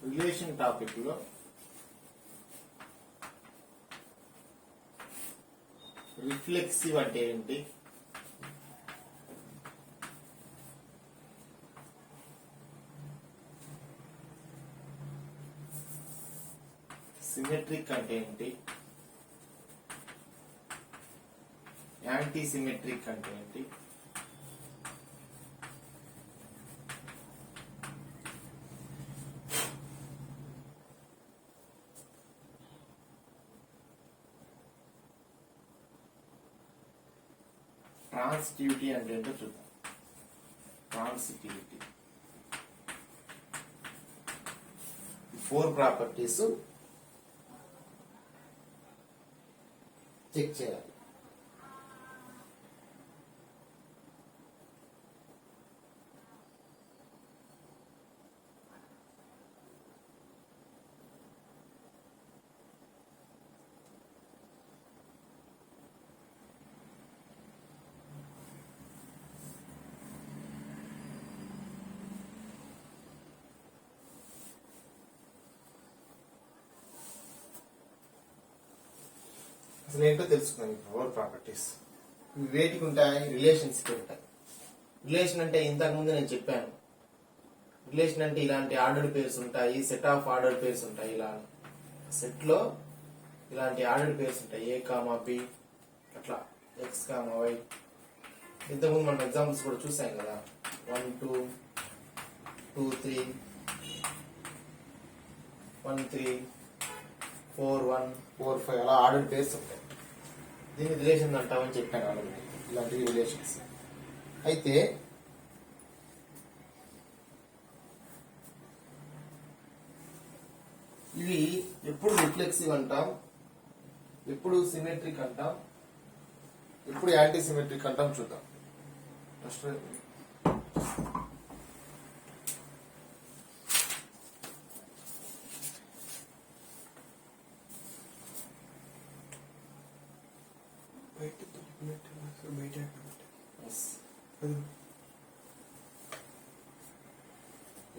Relation topic లో reflexive అంటే ఏంటి, సిమెట్రిక్ అంటే ఏంటి, యాంటీ సిమెట్రిక్ అంటే ఏంటి, ట్రాన్సిటివిటీ అంటే ఏంటో చూద్దాం. ట్రాన్సిటివిటీ 4 ప్రాపర్టీస్ చెక్ చేయాలి. అసలు ఏంటో తెలుసుకుందాం. 4 ప్రాపర్టీస్ ఇవి వేటికి ఉంటాయి, రిలేషన్స్ కి ఉంటాయి. రిలేషన్ అంటే ఇంతకు ముందు నేను చెప్పాను, రిలేషన్ అంటే ఇలాంటి ఆర్డర్డ్ పేర్స్ ఉంటాయి, సెట్ ఆఫ్ ఆర్డర్డ్ పేర్స్ ఉంటాయి. ఇలా సెట్ లో ఇలాంటి ఆర్డర్డ్ పేర్స్ ఉంటాయి, ఏ కామా బి, అట్లా ఎక్స్ కామా వై. ఇంతకుముందు మనం ఎగ్జాంపుల్స్ కూడా చూసాం కదా, 1 2 2 3 1 3 4 1 4 5 అలా ఆర్డర్డ్ పేర్స్ ఉంటాయి. దీన్ని రిలేషన్ అంటామని చెప్పాను ఆల్రెడీ. ఇలాంటివి రిలేషన్స్. అయితే ఇవి ఎప్పుడు రిఫ్లెక్సివ్ అంటాం, ఎప్పుడు సిమెట్రిక్ అంటాం, ఎప్పుడు యాంటీ సిమెట్రిక్ అంటాం చూద్దాం. ఫస్ట్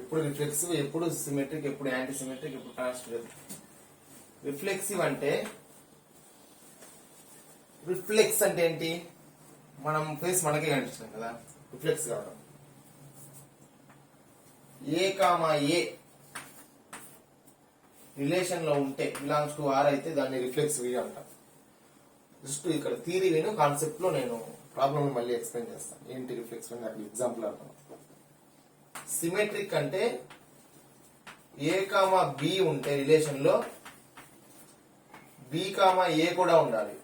ఎప్పుడు రిఫ్లెక్సివ్, ఎప్పుడు సిమెట్రిక్, ఎప్పుడు యాంటీ సిమెట్రిక్, ఎప్పుడు ట్రాన్సిటివ్. రిఫ్లెక్సివ్ అంటే, రిఫ్లెక్స్ అంటే ఏంటి, మనం ఫేస్ మనకే కనిపిస్తుంది కదా రిఫ్లెక్స్ కావడం. ఏ కామా ఏ రిలేషన్ లో ఉంటే, బిలాంగ్స్ టు ఆర్ అయితే దాన్ని రిఫ్లెక్సివ్ అంటాం. జస్ట్ ఇక్కడ థియరీ విను, కాన్సెప్ట్ లో నేను ప్రాబ్లమ్ మళ్ళీ ఎక్స్ప్లెయిన్ చేస్తాను. ఏంటి రిఫ్లెక్స్ అని అక్కడ ఎగ్జాంపుల్ అర్థం. సిమెట్రిక్ అంటే ఏ కామా బి ఉంటే రిలేషన్ లో బి కామా ఏ కూడా ఉండాలి.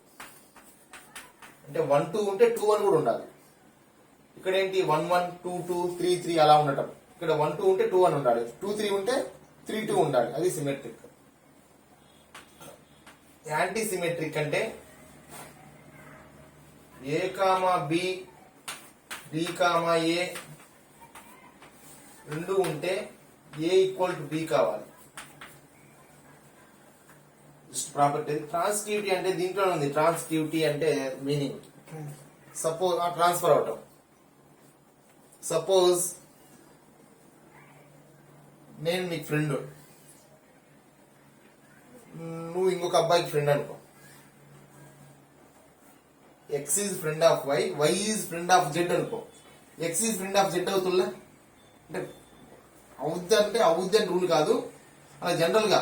అంటే 1 2 ఉంటే 2 1 కూడా ఉండాలి. ఇక్కడ ఏంటి 1 1 2 2 3 3 అలా ఉండటం. ఇక్కడ 1 2 ఉంటే 2 1 ఉండాలి, 2 3 ఉంటే 3 2 ఉండాలి. అది సిమెట్రిక్. యాంటీ సిమెట్రిక్ అంటే A comma B, B comma A రెండు ఉంటే ఏ ఈక్వల్ టు బి కావాలి. ప్రాపర్టీ. ట్రాన్సిటివిటీ అంటే దీంట్లో ఉంది. ట్రాన్సిటివిటీ అంటే మీనింగ్ సపోజ్ ట్రాన్స్ఫర్ అవటం. సపోజ్ నేను నీకు ఫ్రెండ్, నువ్వు ఇంకొక అబ్బాయికి ఫ్రెండ్ అనుకో. X is friend of Y, Y is friend of Z అనుకో. X is friend of Z అవుతుందా అంటే అవుద్ది అంటే అవుద్ది అని రూల్ కాదు. అలా జనరల్ గా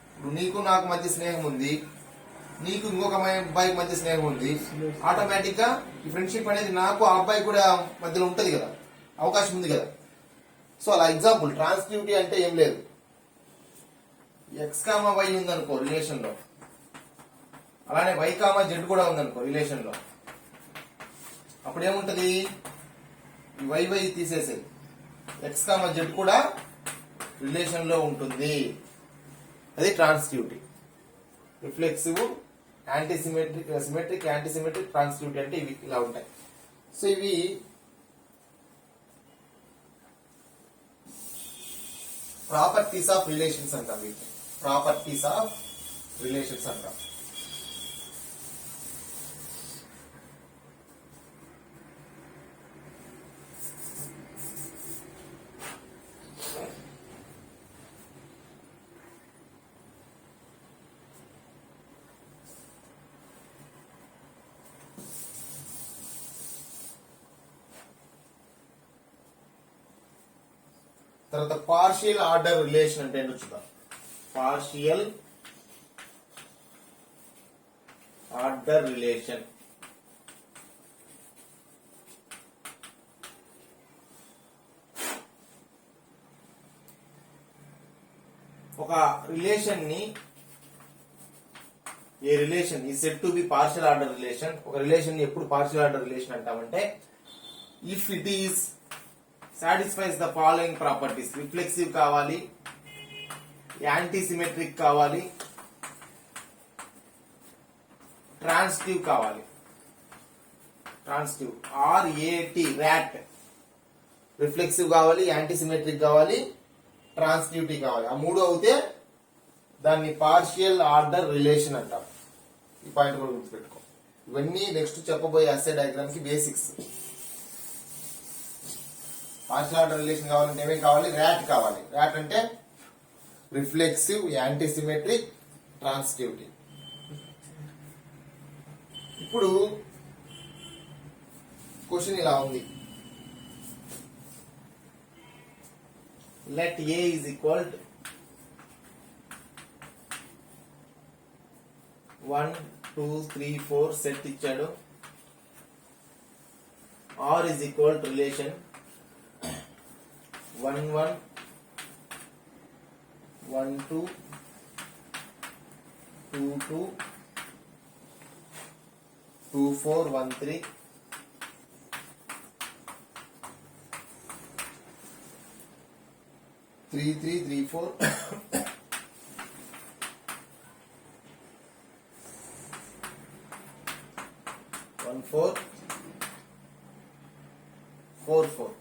ఇప్పుడు నీకు నాకు మధ్య స్నేహం ఉంది, నీకు ఇంకొక అబ్బాయికి మధ్య స్నేహం ఉంది, ఆటోమేటిక్ గా ఈ ఫ్రెండ్షిప్ అనేది నాకు ఆ అబ్బాయి కూడా మధ్యలో ఉంటది కదా, అవకాశం ఉంది కదా. సో అలా ఎగ్జాంపుల్. ట్రాన్సిటివిటీ అంటే ఏం లేదు, ఎక్స్ కామా వై ఉందనుకో రిలేషన్ లో, అలానే వై కామా జెడ్ కూడా ఉందనుకో రిలేషన్ లో. అప్పుడు ఏముంటది, వై వై తీసేసేది, ఎక్స్ కామా జెడ్ కూడా రిలేషన్ లో ఉంటుంది. అది transitivity. Reflexive, anti symmetric, symmetric, anti symmetric, transitivity అంటే ఇవి ఇలా ఉంటాయి. సో ఇవి ప్రాపర్టీస్ ఆఫ్ రిలేషన్స్ అంటాం. వీటిని ప్రాపర్టీస్ ఆఫ్ రిలేషన్స్ అంటాం. తర్వాత పార్షియల్ ఆర్డర్ రిలేషన్ అంటే ఏంటో చూద్దాం. పార్షియల్ ఆర్డర్ రిలేషన్ ఒక రిలేషన్ ని, a relation is said to be partial order relation. ఒక రిలేషన్ ని ఎప్పుడు పార్షియల్ ఆర్డర్ రిలేషన్ అంటామంటే if it is satisfies the following properties. Reflexive కావాలి, యాంటీ సిమెట్రిక్ కావాలి, ట్రాన్సిటివ్ కావాలి. Transitive RAT RAT. రిఫ్లెక్సివ్ కావాలి, యాంటీ సిమెట్రిక్ కావాలి, ట్రాన్సిటివిటీ కావాలి. ఆ మూడు అవుతే దాన్ని పార్షియల్ ఆర్డర్ రిలేషన్ అంటాం. ఈ పాయింట్ కూడా గుర్తుపెట్టుకో. ఇవన్నీ నెక్స్ట్ చెప్పబోయే అస్సే డయాగ్రామ్ కి బేసిక్స్. పార్షియల్ ఆర్డర్ రిలేషన్ కావాలంటే ఏమేమి కావాలి? ర్యాట్ కావాలి. ర్యాట్ అంటే రిఫ్లెక్సివ్, యాంటీ సిమెట్రిక్, ట్రాన్సిటివిటీ. ఇప్పుడు క్వశ్చన్ ఇలా ఉంది. let A is equal to 1 2 3 4 set ఇచ్చాడు. R is equal to relation 1 1 1 2 2 2 2 4 1 3 3 3 3 4 1 4 4 4.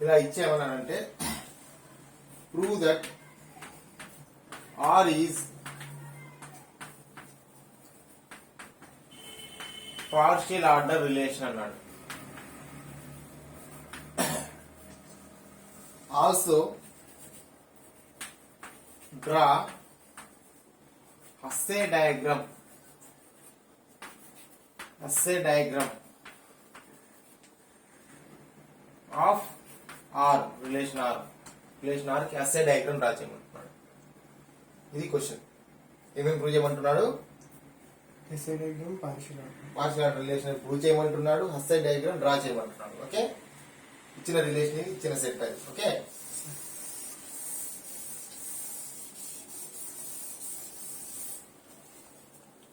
ఇలా ఇచ్చేమన్నానంటే prove that R is partial order relation అన్నాడు. Also draw Hasse diagram of R relation R కి Hasse diagram draw చేయమంటున్నాడు. ఇది క్వశ్చన్. ఏమేమి ప్రూవ్ చేయమంటున్నాడు? Partial order relation prove చేయమంటున్నాడు, అస్సే డయాగ్రామ్ డ్రా చేయమంటున్నాడు. ఓకే, ఇచ్చిన రిలేషన్ ఇచ్చిన సెట్ అది. ఓకే,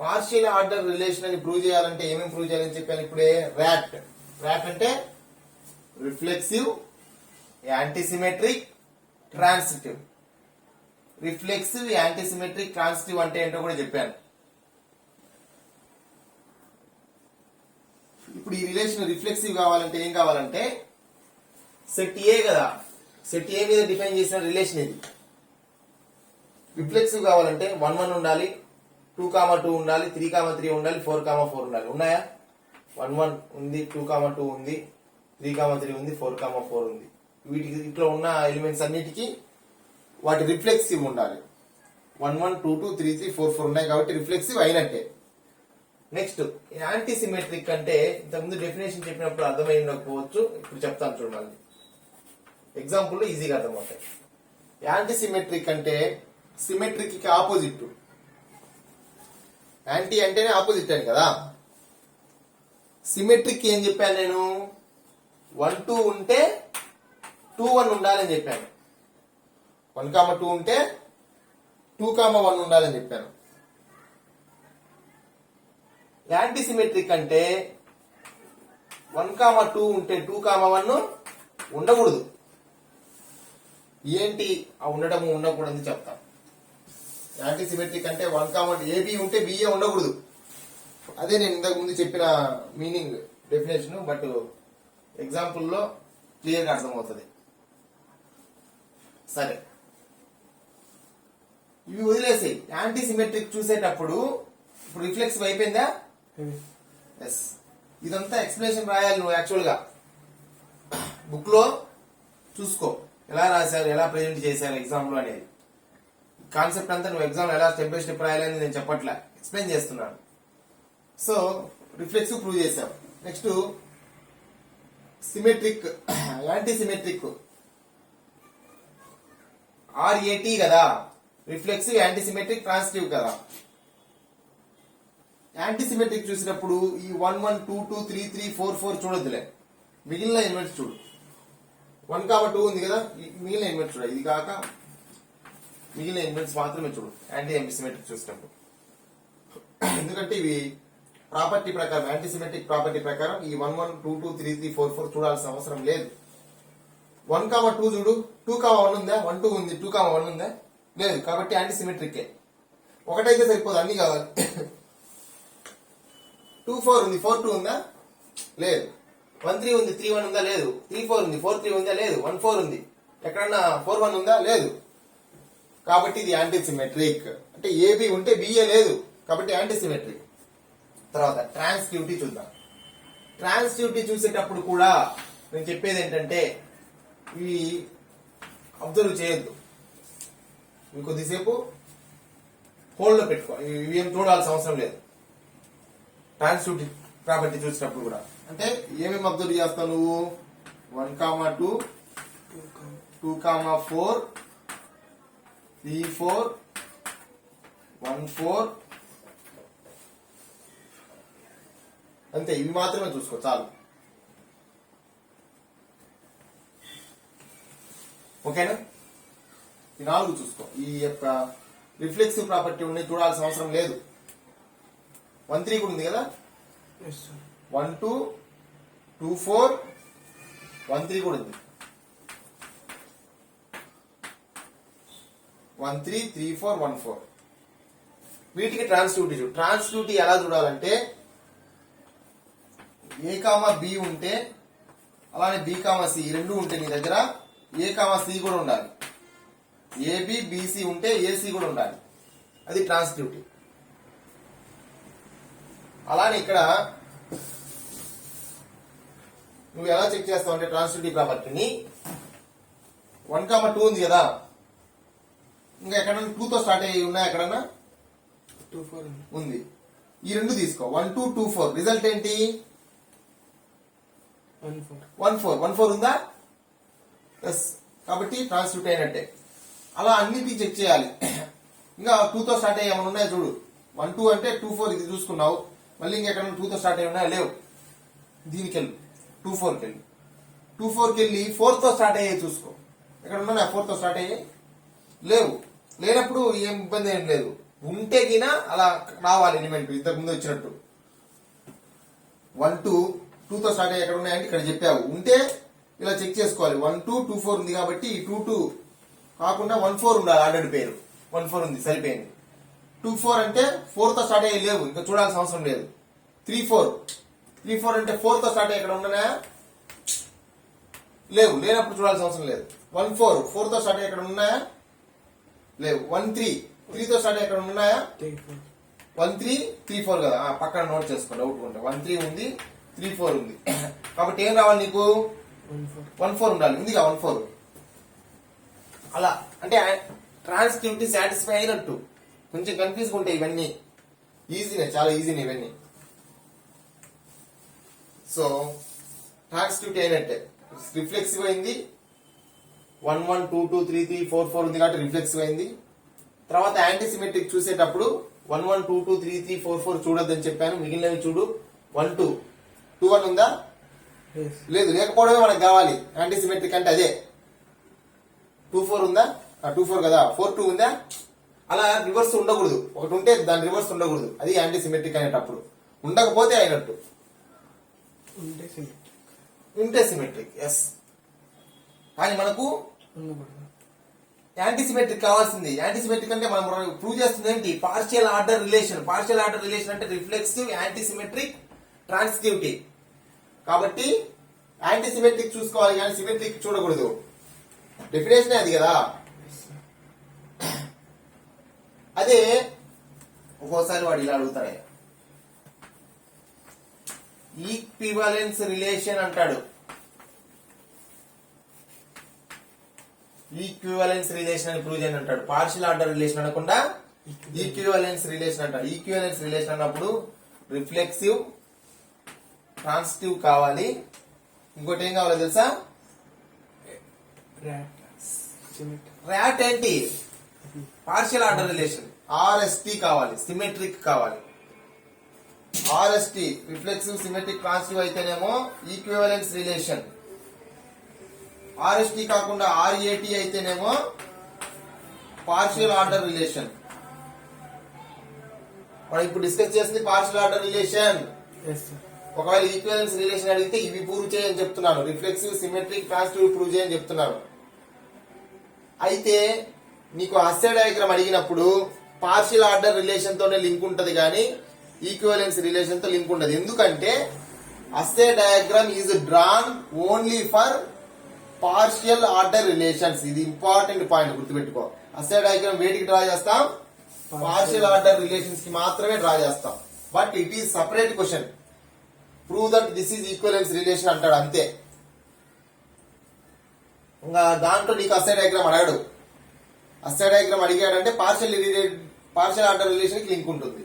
పార్షియల్ ఆర్డర్ రిలేషన్ అని ప్రూవ్ చేయాలంటే ఏమేమి ప్రూవ్ చేయాలని చెప్పాను ఇప్పుడే. ర్యాట్ అంటే reflexive, antisymmetric, transitive. Reflexive, antisymmetric, transitive అంటే ఏంటో కూడా చెప్పాను. ఇప్పుడు ఈ రిలేషన్ రిఫ్లెక్సివ్ కావాలంటే ఏం కావాలంటే సెట్ ఏ కదా, సెట్ ఏ మీద డిఫైన్ చేసిన రిలేషన్ ఇది. రిఫ్లెక్సివ్ కావాలంటే 1 1 ఉండాలి, 2 2 ఉండాలి, 3 3 ఉండాలి, 4 4 ఉండాలి. ఉన్నాయా? 1 1 ఉంది, 2 2 ఉంది, 3 3 ఉంది, 4 4 ఉంది. వీటికి ఇట్లా ఉన్న ఎలిమెంట్స్ అన్నిటికీ వాటి రిఫ్లెక్సివ్ ఉండాలి. 1 1 2 2 3 3 4 4 ఉన్నాయి కాబట్టి రిఫ్లెక్సివ్ అయినట్టే. నెక్స్ట్ యాంటీసిమెట్రిక్ అంటే ఇంతకుముందు డెఫినేషన్ చెప్పినప్పుడు అర్థమై ఉండకపోవచ్చు, ఇప్పుడు చెప్తాను చూడండి. ఎగ్జాంపుల్ ఈజీగా అర్థమవుతాయి. యాంటీసిమెట్రిక్ అంటే సిమెట్రిక్ కి ఆపోజిట్. యాంటీ అంటేనే ఆపోజిట్ అని కదా. సిమెట్రిక్ ఏం చెప్పాను నేను? 1 2 ఉంటే 2 1 ఉండాలని చెప్పాను. 1 2 ఉంటే 2 1 ఉండాలని చెప్పాను. యాంటీసిమెట్రిక్ అంటే 1 2 ఉంటే 2 1 ఉండకూడదు. ఏంటి ఆ ఉండడము ఉండకూడదు చెప్తాం. యాంటీసిమెట్రిక్ అంటే 1 ఏబి ఉంటే బిఏ ఉండకూడదు. అదే నేను ఇంతకు ముందు చెప్పిన మీనింగ్ డెఫినేషన్. బట్ ఎగ్జాంపుల్లో క్లియర్గా అర్థమవుతుంది. సరే, ఇవి వదిలేసి యాంటీసిమెట్రిక్ చూసేటప్పుడు ఇప్పుడు రిఫ్లెక్సివ్ అయిపోయిందా? ఎస్. ఇదంతా ఎక్స్ప్లెనేషన్ రాయాలి నువ్వు యాక్చువల్ గా. బుక్ లో చూసుకో ఎలా రాశారు, ఎలా ప్రెజెంట్ చేశారు ఎగ్జామ్ లో అనేది. కాన్సెప్ట్ అంతా నువ్వు ఎగ్జామ్ ఎలా స్టెప్ బై స్టెప్ రాయాలని నేను చెప్పట్లే, ఎక్స్ప్లెయిన్ చేస్తున్నాను. సో రిఫ్లెక్సివ్ ప్రూవ్ చేసాం. Next symmetric, anti symmetric. RAT కదా, రిఫ్లెక్సివ్, యాంటీ సిమెట్రిక్, ట్రాన్సిటివ్ కదా. యాంటీ సిమెట్రిక్ చూసినప్పుడు ఈ 1 1 2 2 3 3 4 4 చూడొద్దులే, మిగిలిన ఎలిమెంట్స్ చూడు. 1, 2 ఉంది కదా, మిగిలిన ఎలిమెంట్స్ చూడ, ఇది కాక మిగిలిన ఎలిమెంట్స్ మాత్రమే చూడు యాంటీ సిమెట్రిక్ చూసినప్పుడు. ఎందుకంటే ఇవి ప్రాపర్టీ ప్రకారం, యాంటీ సిమెట్రిక్ ప్రాపర్టీ ప్రకారం ఈ 1 1 2 2 3 3 4 4 చూడాల్సిన అవసరం లేదు. 1, 2 చూడు, 2, 1 ఉందా? 1 2 ఉంది, 2, 1 ఉందా? లేదు. కాబట్టి యాంటీ సిమెట్రిక్. ఒకటైతే సరిపోదు, అన్ని కావాలి. 2 4 ఉంది, 4 2 ఉందా? లేదు. 1 3 ఉంది, 3 1 ఉందా? లేదు. 3 4 ఉంది, 4 3 ఉందా? లేదు. 1 4 ఉంది, ఎక్కడన్నా 4 1 ఉందా? లేదు. కాబట్టి ఇది యాంటీ సిమెట్రిక్. అంటే ఏబి ఉంటే బిఏ లేదు, కాబట్టి యాంటీ సిమెట్రిక్. తర్వాత ట్రాన్సిటివిటీ చూద్దాం. ట్రాన్సిటివిటీ చూసేటప్పుడు కూడా నేను చెప్పేది ఏంటంటే ఇవి అబ్జర్వ్ చేయొద్దు, ఇవి కొద్దిసేపు హోల్డ్ లో పెట్టుకో, ఇవి ఏం చూడాల్సిన అవసరం లేదు. ట్రాన్సిటివిటీ ప్రాపర్టీ చూసినప్పుడు కూడా అంటే ఏమేమి అబ్జర్వ్ చేస్తావు నువ్వు? 1, 2, 2, 4, 3 4, 1 4, అంతే. ఇవి మాత్రమే చూసుకో చాలు. ఓకేనా? ఈ 4 చూసుకో. ఈ యొక్క రిఫ్లెక్సివ్ ప్రాపర్టీ ఉన్నాయి, చూడాల్సిన అవసరం లేదు. 1 3 కూడా ఉంది కదా, 1 2 2 4 1 3 కూడా ఉంది, 1 3 3 4 1 4. వీటికి ట్రాన్సిటివిటీ చూడు. ట్రాన్సిటివిటీ ఎలా చూడాలంటే A, B ఉంటే అలానే B, C రెండు ఉంటే నీ దగ్గర A, C కూడా ఉండాలి. AB BC ఉంటే AC కూడా ఉండాలి. అది ట్రాన్సిటివిటీ. అలానే ఇక్కడ నువ్వు ఎలా చెక్ చేస్తావు అంటే ట్రాన్సిటివిటీ ప్రాపర్టీని 1, 2 ఉంది కదా, ఇంకా ఎక్కడన్నా 2 తో స్టార్ట్ అయ్యి ఉన్నాయి, ఎక్కడన్నా 2 4 ఉంది. ఈ రెండు తీసుకో. 1 2 2 4 రిజల్ట్ ఏంటి? 1 4 1 4 1 4 ఉందా? ఎస్. కాబట్టి ట్రాన్సిటివిటీ అయినట్టే. అలా అన్నిటికీ చెక్ చేయాలి. ఇంకా 2 తో స్టార్ట్ అయ్యి ఏమైనా ఉన్నాయో చూడు. 1 2 అంటే 2 4 ఇది చూసుకున్నావు, మళ్ళీ ఇంకెక్కడ 2 తో స్టార్ట్ అయ్యి ఉన్నాయా? లేవు. దీనికి వెళ్ళు, 2 4 కి వెళ్ళి 2 4 కి వెళ్ళి 4 తో స్టార్ట్ అయ్యే చూసుకో. ఎక్కడ ఉన్నా 4 తో స్టార్ట్ అయ్యే? లేవు. లేనప్పుడు ఏం ఇబ్బంది ఏం లేదు. ఉంటే గినా అలా రావాలి ఎలిమెంట్ ఇంతకు ముందు వచ్చినట్టు. 1 2 2 తో స్టార్ట్ అయ్యి ఎక్కడ ఉన్నాయంటే ఇక్కడ చెప్పావు. ఉంటే ఇలా చెక్ చేసుకోవాలి. 1 2 2 4 ఉంది కాబట్టి 2 2 కాకుండా 1 4 ఉండాలి. ఆల్రెడీ పేరు 1 4 ఉంది, సరిపోయింది. 2 4 అంటే 4 తో స్టార్ట్ అయ్యి లేవు, ఇంకా చూడాల్సిన అవసరం లేదు. 3 4 అంటే 4 తో స్టార్ట్ అయ్యి ఎక్కడ ఉన్నాయా? లేవు. లేనప్పుడు చూడాల్సిన అవసరం లేదు. 1 4 తో స్టార్ట్ అయ్యి ఎక్కడ ఉన్నాయా? లేవు. 1 3 తో స్టార్ట్ అయ్యి ఎక్కడ ఉన్నాయా? 1 3 3 4 కదా, పక్కన నోట్ చేసుకో డౌట్ ఉంటే. 1 3 ఉంది, 3 4 ఉంది. కాబట్టి ఏం రావాలి నీకు? 1 4 ఉండాలి. ఉందిగా 1 4. అలా అంటే ట్రాన్సిటివిటీ సాటిస్ఫై అయినట్టు. కొంచెం కన్ఫ్యూజ్ ఉంటాయి ఇవన్నీ. ఈజీనే, చాలా ఈజీనే ఇవన్నీ. సో ట్రాన్సిటివిటీ అయినట్టే. రిఫ్లెక్సివ్ అయింది. 1 1 2 2 3 3 4 4 ఉంది కాబట్టి రిఫ్లెక్సివ్ అయింది. తర్వాత యాంటీ సిమెట్రిక్ చూసేటప్పుడు 1 1 2 2 3 3 4 4 చూడొద్దని చెప్పాను. మిగిలినవి చూడు. 1 2 2 1 ఉందా? లేదు. లేకపోవడమే మనకు కావాలి. యాంటీ సిమెట్రిక్ అంటే అదే. 2 4 ఉందా? 2 4 కదా. 4 2 ఉందా? అలా రివర్స్ ఉండకూడదు. ఒకటి ఉంటే దాని రివర్స్ ఉండకూడదు. అది యాంటీ సిమెట్రిక్ అనేటప్పుడు. ఉండకపోతే అయినట్టు. ఉంటే సిమెట్రిక్. ఎస్. కానీ మనకు యాంటీ సిమెట్రిక్ కావాల్సింది. యాంటీ సిమెట్రిక్ అంటే మనం ప్రూవ్ చేస్తుంది ఏంటి? Partial order relation. Partial order relation అంటే రిఫ్లెక్సివ్, యాంటీ సిమెట్రిక్, ట్రాన్సిటివిటీ. కాబట్టి యాంటీ సిమెట్రిక్ చూసుకోవాలి కానీ సిమెట్రిక్ చూడకూడదు. డెఫినేషన్ అది కదా. అదే ఒక్కోసారి వాడు ఇలా అడుగుతాడు, ఈక్వివలెన్స్ రిలేషన్ అంటాడు. ఈక్వివలెన్స్ రిలేషన్ అని ప్రూవ్ చేయండి అంటాడు. పార్షియల్ ఆర్డర్ రిలేషన్ అనకుండా ఈక్వివలెన్స్ రిలేషన్ అంటాడు. ఈక్వివలెన్స్ రిలేషన్ అన్నప్పుడు రిఫ్లెక్సివ్, ట్రాన్సిటివ్ కావాలి. ఇంకోటి ఏం కావాలో తెలుసా? ర్యాట్ ఏంటి? Partial order relation. ఆర్ఎస్టి కావాలి, సిమెట్రిక్ కావాలి. ఆర్ఎస్టి రిఫ్లెక్సివ్, సిమెట్రిక్, ట్రాన్సిటివ్ అయితేనేమో ఈక్వివలెన్స్ రిలేషన్. ఆర్ఎస్టి కాకుండా ఆర్ఏటి అయితేనేమో పార్షియల్ ఆర్డర్ రిలేషన్. మనం ఇప్పుడు డిస్కస్ చేసింది పార్షియల్ ఆర్డర్ రిలేషన్. ఒకవేళ ఈక్వివలెన్స్ రిలేషన్ అడిగితే ఇవి ప్రూవ్ చేయని చెప్తున్నాను. రిఫ్లెక్సివ్, సిమెట్రిక్, ట్రాన్సిటివ్ ప్రూవ్ చేయని చెప్తున్నాను. అయితే నీకు హస్సే డయాగ్రామ్ అడిగినప్పుడు పార్షియల్ ఆర్డర్ రిలేషన్ తోనే లింక్ ఉంటది కానీ ఈక్వివలెన్స్ రిలేషన్ తో లింక్ ఉండదు. ఎందుకంటే Hasse diagram is drawn only for partial order relations. ఇది ఇంపార్టెంట్ పాయింట్, గుర్తుపెట్టుకో. హస్సే డయాగ్రామ్ వేటికి డ్రా చేస్తాం? పార్షియల్ ఆర్డర్ రిలేషన్స్ కి మాత్రమే డ్రా చేస్తాం. But it is separate question. Prove that this is equivalence relation అంటాడు, అంతే. ఇంకా దాంట్లో నీకు హస్సే డయాగ్రామ్ అడగడు. హస్సే డయాగ్రామ్ అడిగాడంటే పార్షియల్ ఆర్డర్ రిలేషన్ కి లింక్ ఉంటుంది.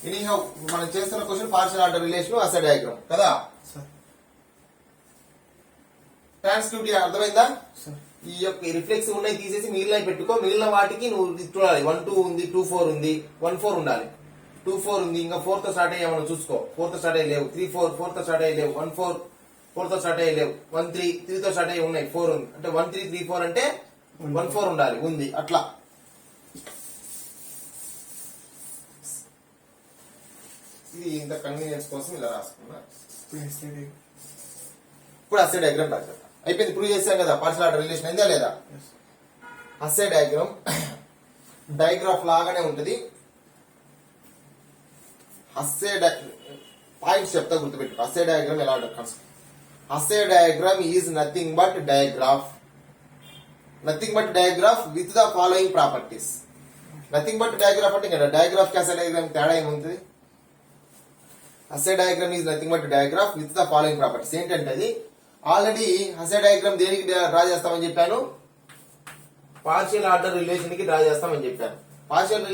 ఎనీహౌ మనం చేస్తున్న question partial order relation, హస్సే diagram కదా. ట్రాన్సిటివిటీ అర్థమైందా? ఈ యొక్క రిఫ్లెక్స్ ఉన్నాయి తీసేసి మిగిలిన పెట్టుకో. మిగిలిన వాటికి నువ్వు చూడాలి. 1 2 ఉంది, 2 4 ఉంది, 1 4 ఉండాలి. 2 4 ఉంది, ఇంకా 4 తో స్టార్ట్ అయ్యే మనం చూసుకో. 4 తో స్టార్ట్ అయ్యి లేవు. 3 4 4 తో స్టార్ట్ అయ్యి లేవు. 1 4 4 తో స్టార్ట్ అయ్యి లేవు. 1 3 3 తో స్టార్ట్ అయ్యి ఉన్నాయి. 4 ఉంది అంటే 1 3 3 4 అంటే 1 4 ఉండాలి, ఉంది. అట్లా ఇది ఇంత కన్వీనియన్స్ కోసం ఇలా రాసుకున్నా. ఇప్పుడు హస్సే డయాగ్రామ్ రాశారు. అయిపోయింది, ప్రూవ్ చేశాం కదా. పార్షియల్ ఆర్డర్ రిలేషన్ అయిందా లేదా? హస్సే డయాగ్రామ్ డయాగ్రాఫ్ లాగానే ఉంటది. హస్సే పాయింట్స్ చెప్తా, గుర్తుపెట్టు. హస్సే డయాగ్రామ్ ఎలా ఉంటుంది? Hasse diagram is nothing but diagraph. Nothing but diagraph with the following properties. Nothing but diagraph అంటే కదా, డయాగ్రాఫ్ కి హస్సే డయాగ్రామ్ తేడా ఏముంటుంది? Hasse diagram is nothing but diagraph with the following properties. ఏంటంటే అది ఆల్రెడీ హస్సే డయాగ్రామ్ దేనికి draw చేస్తామని చెప్పాను? పార్షియల్ ఆర్డర్ రిలేషన్ కి డ్రా చేస్తామని చెప్పాను. పార్షియల్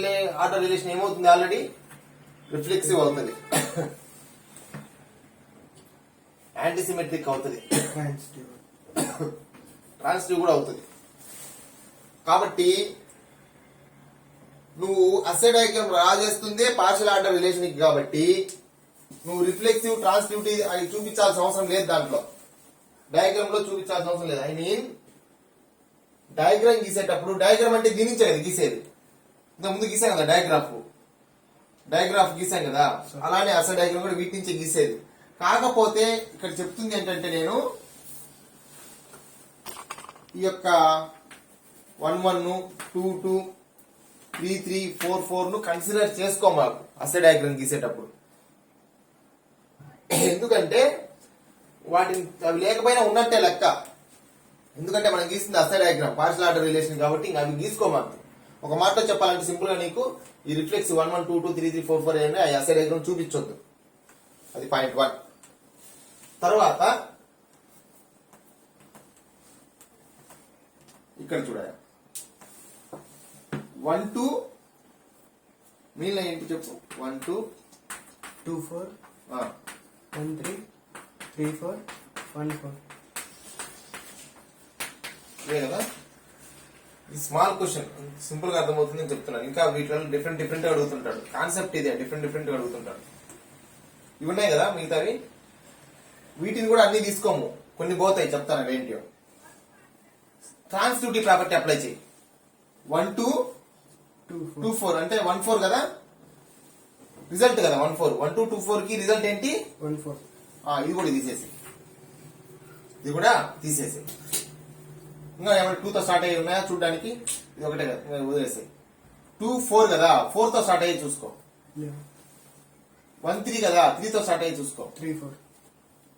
ఆర్డర్ రిలేషన్ ఏమవుతుంది? ఆల్రెడీ రిఫ్లెక్సివ్ అవుతుంది, యాంటీసిమెట్రిక్ అవుతుంది, ట్రాన్సిటివ్ కూడా అవుతుంది. కాబట్టి నువ్వు Hasse diagram draw చేస్తుందే partial order relation కి. కాబట్టి నువ్వు రిఫ్లెక్సివ్, ట్రాన్సిటివిటీ అని చూపించాల్సిన అవసరం లేదు. దాంట్లో డయాగ్రామ్ లో చూపించాల్సిన అవసరం లేదు. ఐ మీన్ డయాగ్రామ్ గీసేటప్పుడు, డయాగ్రామ్ అంటే దీని నుంచే కదా గీసేది. ఇంత ముందు గీసాం కదా డయాగ్రాఫ్ గీసాం కదా, అలానే హస్సే డయాగ్రామ్ కూడా వీటి నుంచే గీసేది. కాకపోతే ఇక్కడ చెప్తుంది ఏంటంటే, నేను ఈ యొక్క 1 1 2 2 3 3 4 4 ను కన్సిడర్ చేసుకోమాకు హస్సే డయాగ్రామ్ గీసేటప్పుడు. ఎందుకంటే వాటిని అవి లేకపోయినా ఉన్నట్టే లెక్క. ఎందుకంటే మనం గీస్తుంది Hasse diagram, partial order relation కాబట్టి ఇంకా అవి గీసుకోమాకు. ఒక మాటలో చెప్పాలంటే సింపుల్ గా నీకు ఈ రిఫ్లెక్స్ 1 1 2 2 3 3 4 4 అనే ఆ హస్సే డయాగ్రామ్ చూపించొద్దు. అది పాయింట్ 1. తర్వాత ఇక్కడ చూడాలి 1 2 మిగిలిన ఏంటి చెప్పు? 1 2 2 4 1 3 3 4 1 4. కదా, ఈ స్మాల్ క్వశ్చన్ సింపుల్ గా అర్థమవుతుందని చెప్తున్నాను. ఇంకా వీటిలో డిఫరెంట్ గా అడుగుతుంటాడు. కాన్సెప్ట్ ఇదే, డిఫరెంట్ గా అడుగుతుంటాడు. ఇవి ఉన్నాయి కదా మిగతావి, వీటిని కూడా అన్ని తీసుకోము, కొన్ని పోతాయి. చెప్తాను ఏంటి. ట్రాన్సిటివిటీ ప్రాపర్టీ అప్లై చేయి. 1 2 2 4 అంటే 1 4 కదా రిజల్ట్ కదా. 1 4 1 2 2 4 కి రిజల్ట్ ఏంటి? 1 4. ఇది కూడా తీసేసి, ఇది కూడా తీసేసి. ఇంకా ఏమైనా 2 తో స్టార్ట్ అయ్యి ఉన్నాయా చూడడానికి? ఇది ఒకటే కదా, వదిలేసాయి. 2 4 కదా, 4 తో స్టార్ట్ అయ్యి చూసుకో. 1 3 కదా, 3 తో స్టార్ట్ అయ్యి చూసుకో. 3 4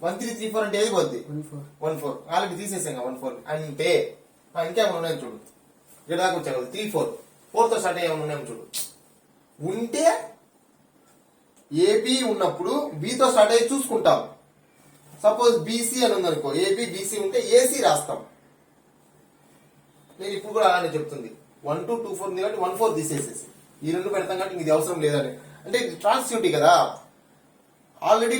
1 3 3 4 అంటే ఏది పోద్ది? 1 4 1 4 ఆల్రెడీ తీసేసాం. 1 4 అంటే ఇంకేమైనా ఉన్నాయని చూడు. ఇక్కడ దాకా వచ్చాయి కదా 3 4 4 తో స్టార్ట్ అయ్యి ఏమైనా ఉన్నాయని చూడు. ఉంటే ఏబి ఉన్నప్పుడు బితో స్టార్ట్ అయ్యి చూసుకుంటాం. సపోజ్ బీసీ అని ఉందనుకో, ఏబి బీసీ ఉంటే ఏసీ రాస్తాం. నేను ఇప్పుడు కూడా అలానే చెప్తుంది. 1 2 2 4 ఉంది కాబట్టి 1 4 తీసేసేసి ఈ రెండు పెడతాం కాబట్టి ఇది అవసరం లేదని. అంటే ఇది ట్రాన్సిటివిటీ కదా, ఆల్రెడీ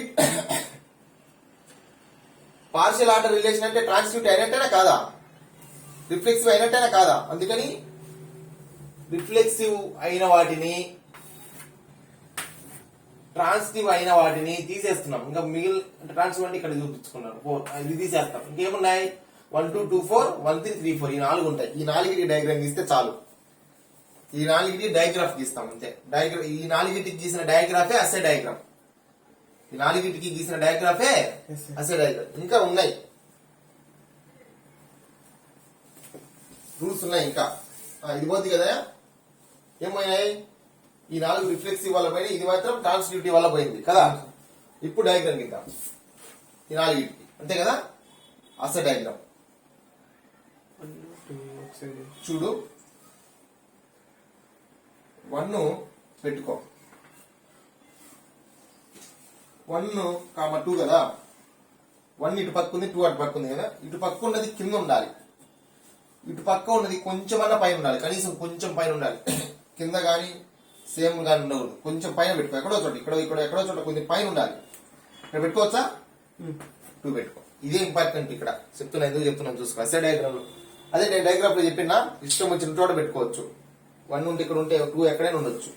పార్షియల్ ఆర్డర్ రిలేషన్ అంటే ట్రాన్సిటివిటీ అయినట్టేనా కాదా, రిఫ్లెక్సివ్ అయినట్టేనా కాదా. అందుకని రిఫ్లెక్సివ్ అయిన వాటిని ట్రాన్సిటివ్ అయిన వాటిని తీసేస్తున్నాం. ఇంకా మిగిలిన ట్రాన్సిటివ్ అంటే ఇక్కడ చూపించుకున్నాను 4, ఇది తీసేస్తాం. ఇంకేమున్నాయి 1 2 2 4 1 3 3 4 ఈ 4 ఉంటాయి. ఈ 4కి డయాగ్రామ్ గీస్తే చాలు. ఈ 4కి డయాగ్రాఫ్ గీస్తాం అంతే. ఈ 4కి గీసిన డయాగ్రాఫే అసే డయాగ్రామ్. ఈ 4కి గీసిన డయాగ్రాఫే అసే డయాగ్రామ్. ఇంకా ఉన్నాయి రూల్స్ ఉన్నాయి ఇంకా. ఇది పోతుంది కదా, ఏమైనాయి ఈ 4 రిఫ్లెక్సివ్ వల్ల పోయినాయి, ఇది మాత్రం ట్రాన్సిటివిటీ వల్ల పోయింది కదా. ఇప్పుడు డయాగ్రామ్ గీద్దాం ఈ 4కి, అంతే కదా. అసే డయాగ్రామ్ చూడు, 1 పెట్టుకో, 1, 2 కదా. 1 ఇటు పక్క ఉంది, 2 అటు పక్క ఉంది కదా. ఇటు పక్క ఉన్నది కింద ఉండాలి, ఇటు పక్క ఉన్నది కొంచెమన్నా పైన ఉండాలి, కనీసం కొంచెం పైన ఉండాలి. కింద గానీ సేమ్ గానీ ఉండకూడదు, కొంచెం పైన పెట్టుకో. ఎక్కడో చోట ఎక్కడో చోట కొంచెం పైన ఉండాలి. ఇక్కడ పెట్టుకోవచ్చా, 2 పెట్టుకో. ఇదే ఇంపార్టెంట్ ఇక్కడ చెప్తున్నా, ఎందుకు చెప్తున్నాను చూసుకో. అసే డయాగ్రామ్ అదే నేను డయాగ్రామ్ లో చెప్పినా, ఇష్టం వచ్చిన చోట పెట్టుకోవచ్చు. 1 ఉంటే ఇక్కడ ఉంటే 2 ఎక్కడైనా ఉండొచ్చు,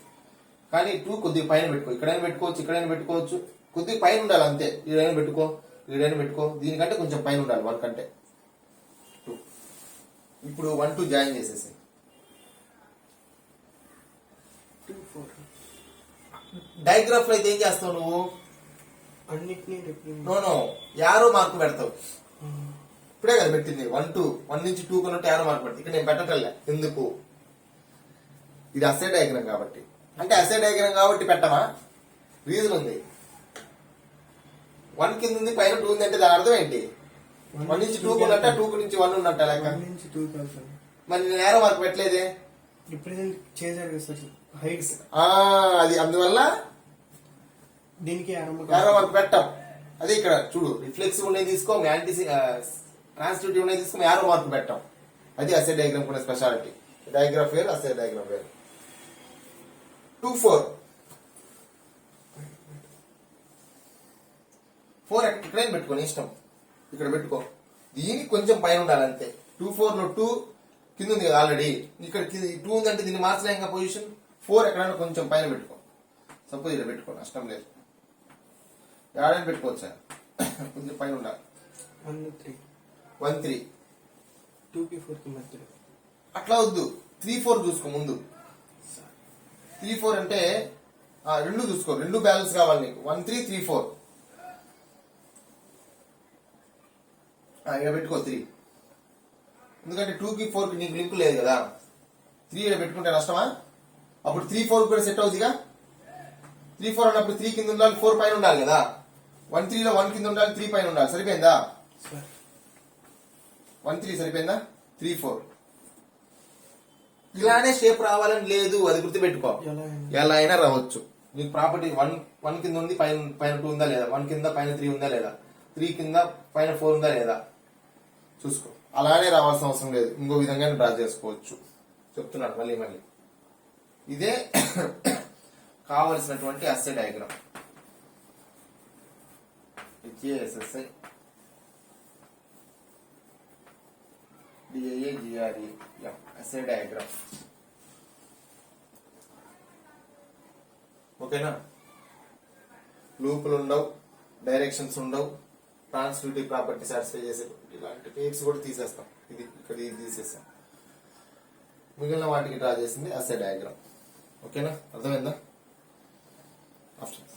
కానీ 2 కొద్దిగా పైన పెట్టుకో. ఇక్కడైనా పెట్టుకోవచ్చు, ఇక్కడైనా పెట్టుకోవచ్చు, కొద్దిగా పైన ఉండాలి అంతే. ఈడైనా పెట్టుకో, ఈడైనా పెట్టుకో, దీనికంటే కొంచెం పైన ఉండాలి 1 కంటే 2. ఇప్పుడు 1 2 జాయిన్ చేసేసి 2 4 డయాగ్రాఫ్ లో అయితే ఏం చేస్తావు నువ్వు, అన్నిటినీ నో యారో మార్కు పెడతావు. ఇప్పుడే కదా పెట్టింది 1 2 1 నుంచి 2 కొన్నట్టు యారో మార్కు పెడతావు. ఇక్కడ నేను పెట్టటంలే, ఎందుకు, ఇది అసే డయాగ్రామ్ కాబట్టి. అంటే అసే డయాగ్రామ్ కాబట్టి పెట్టమా, రీజన్ ఉంది. 1 కింద ఉంది, పైన 2 ఉంది అంటే దాని అర్థం ఏంటి, 1 నుంచి 2 ఉన్నట్ట, 2 నుంచి 1 ఉన్నట్ట లెక్క. 1 నుంచి 2 కాదు, మరి నేను యారో మార్కు పెట్టలేదే, రిప్రజెంట్ చేశారు కదా సార్ హైట్స్. అది అందువల్ల దీనికి యారో మార్కు పెట్టాం. అదే ఇక్కడ చూడు, రిఫ్లెక్సివ్ ఉన్నాయి తీసుకో, యాంటీ ట్రాన్సిటివిటీ ఉన్నాయి తీసుకో, యారో మార్కు పెట్టాం. అది అసే డయాగ్రామ్ కూడా స్పెషాలిటీ. డయాగ్రాఫ్ వేరు, అసే డయాగ్రామ్ వేరు. 2 4 4 ఇక్కడేం పెట్టుకోని ఇష్టం, ఇక్కడ పెట్టుకో. దీనికి కొంచెం పైన ఉండాలి అంతే. 2 4 లో 2 కింద ఉంది కదా ఆల్రెడీ, ఇక్కడ 2 ఉంది అంటే దీన్ని మార్చలేం కదా పొజిషన్. 4 ఎక్కడైనా కొంచెం పైన పెట్టుకో. సపోజ్ ఇక్కడ పెట్టుకో, నష్టం లేదు. ఎక్కడైనా పెట్టుకోవచ్చా, కొంచెం పైన ఉండాలి. 1 3 2 కి 4 కి మధ్యలో అట్లా వద్దు, 3 4 చూసుకో ముందు. 3 4 అంటే 2 చూసుకో, 2 బ్యాలెన్స్ కావాలి నీకు. 1 3 3 4 ఇక్కడ పెట్టుకో 3. ఎందుకంటే 2 కి 4 కి నీకు లింక్ లేదు కదా. 3 ఇక్కడ పెట్టుకుంటే నష్టమా, అప్పుడు 3 4 కూడా సెట్ అవుతుందిగా. 3 4 అన్నప్పుడు 3 కింద ఉండాలి, 4 పైన ఉండాలి కదా. 1 3 లో 1 కింద ఉండాలి, 3 పైన ఉండాలి. సరిపోయిందా, 1 3 సరిపోయిందా. 3 4 ఇలానే షేప్ రావాలని లేదు, అది గుర్తుపెట్టుకో. ఎలా అయినా రావచ్చు. నీకు ప్రాపర్టీ 1 కింద ఉంది, పైన 2 ఉందా లేదా, 1 కింద పైన 3 ఉందా లేదా, 3 కింద పైన 4 ఉందా లేదా చూసుకో. అలానే రావాల్సిన అవసరం లేదు, ఇంకో విధంగా డ్రా చేసుకోవచ్చు. చెప్తున్నాను మళ్ళీ మళ్ళీ. ఇదే కావలసినటువంటి అసే డయాగ్రామ్. HASSI DIAGREM అసే డయాగ్రామ్. ఓకేనా. లూపులు ఉండవు, డైరెక్షన్స్ ఉండవు, ట్రాన్సిటివిటీ ప్రాపర్టీ సాటిస్ఫై చేసే ఇలాంటి పేర్స్ కూడా తీసేస్తాం. ఇది ఇక్కడ ఇది తీసేస్తాం. మిగిలిన వాటికి డ్రా చేసింది అసే డయాగ్రామ్. ఓకేనా, అర్థమైందా. ఆప్షన్